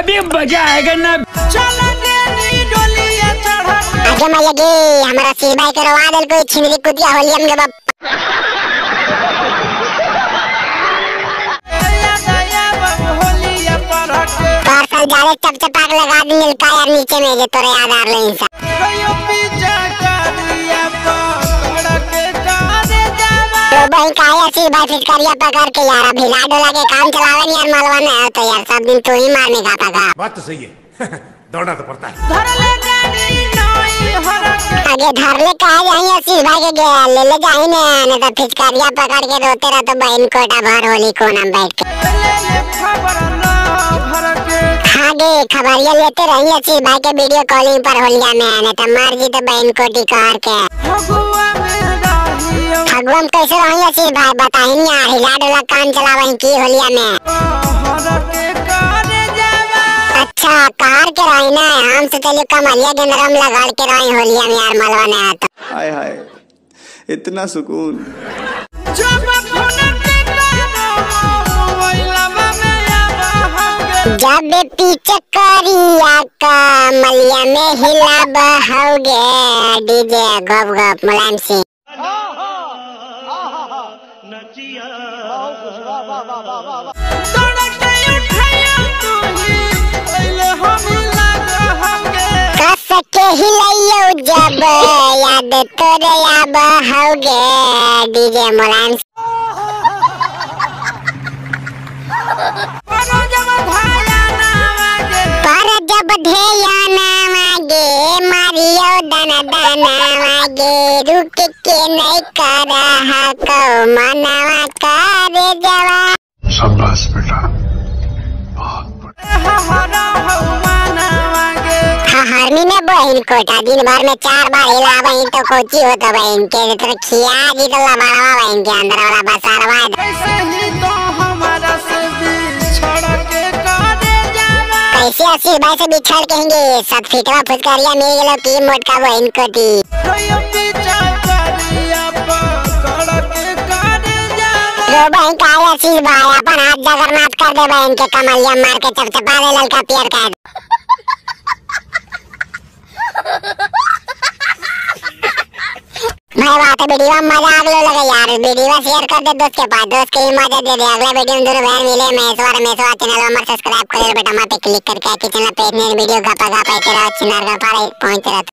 अभी मजा आएगा ना। आगे मैं लगे हमारा शीश भाई के रवा दिल कोई छिंदरी कुतिया होलियम के बाप। पार्सल जाले चपचपाक लगा दी मिलका यार नीचे में जे तोरे याद आ रहे इंसान। तो भाई काया शीश भाई फिटकारिया पकड़ के यार अभी लाडो लगे काम चलावे यार मालवा में है तो यार सब दिन तू ही मारने का पका। बात तो सही है। दौड़ना तो पड़ता है। आगे धर ले कहा जाए शीश भाई के ले ले जाए ने तो फिटकारिया पकड़ के रोते रह तो बहन कोटा भर होली कोना बैठ के आगे खबरिया लेते रहिए शीश भाई के वीडियो कॉलिंग पर होलिया में ने तो मर जी तो बहन कोटी कर के भगवान कैसे रहिए शीश भाई बताई नहीं यार हिला डोला काम चलावे की होलिया में। अच्छा कार के रही ना हम से चलिए कमलिया के नरम लगा के रही होलिया में यार मलवा ने आता। हाय हाय इतना सुकून। जब पीछे करिया कमलिया में हिला बहोगे डीजे गप गप मुलायम सिंह। के हिलाइयो जब याद तोरे याद होगे डीजे मुलायम पर जब ढेया ना मागे मारियो दाना दाना मागे रुक के नहीं कर रहा को मनावा करे जवा। शाबाश बेटा बहुत हरनी में बहन कोटा दिन भर में 4 बार हिला बहन तो कोची होता बहन के तो खिया जी तो लबाड़वा बहन के अंदर वाला बसारवा कैसे शीश भाई से बिछड़ कहेंगे सब फिटवा फुटकारिया मिल गलो की मोटका बहन कोटी। रो बहन का शीश भाई अपन हाथ जगन्नाथ कर दे बहन के कमलिया मार के चपचपा दे ललका पियर कर। भाई बात है वीडियो में मजा आगलो लगे यार वीडियो शेयर कर दे दोस्त के पास दोस्त के मजा दे दे अगला वीडियो में दोनों बहन मिले मैं चैनल हमारा सब्सक्राइब कर ले बेटा वहां पे क्लिक करके चैनल पे वीडियो गपा गपा के चैनल का पहुंच रहा।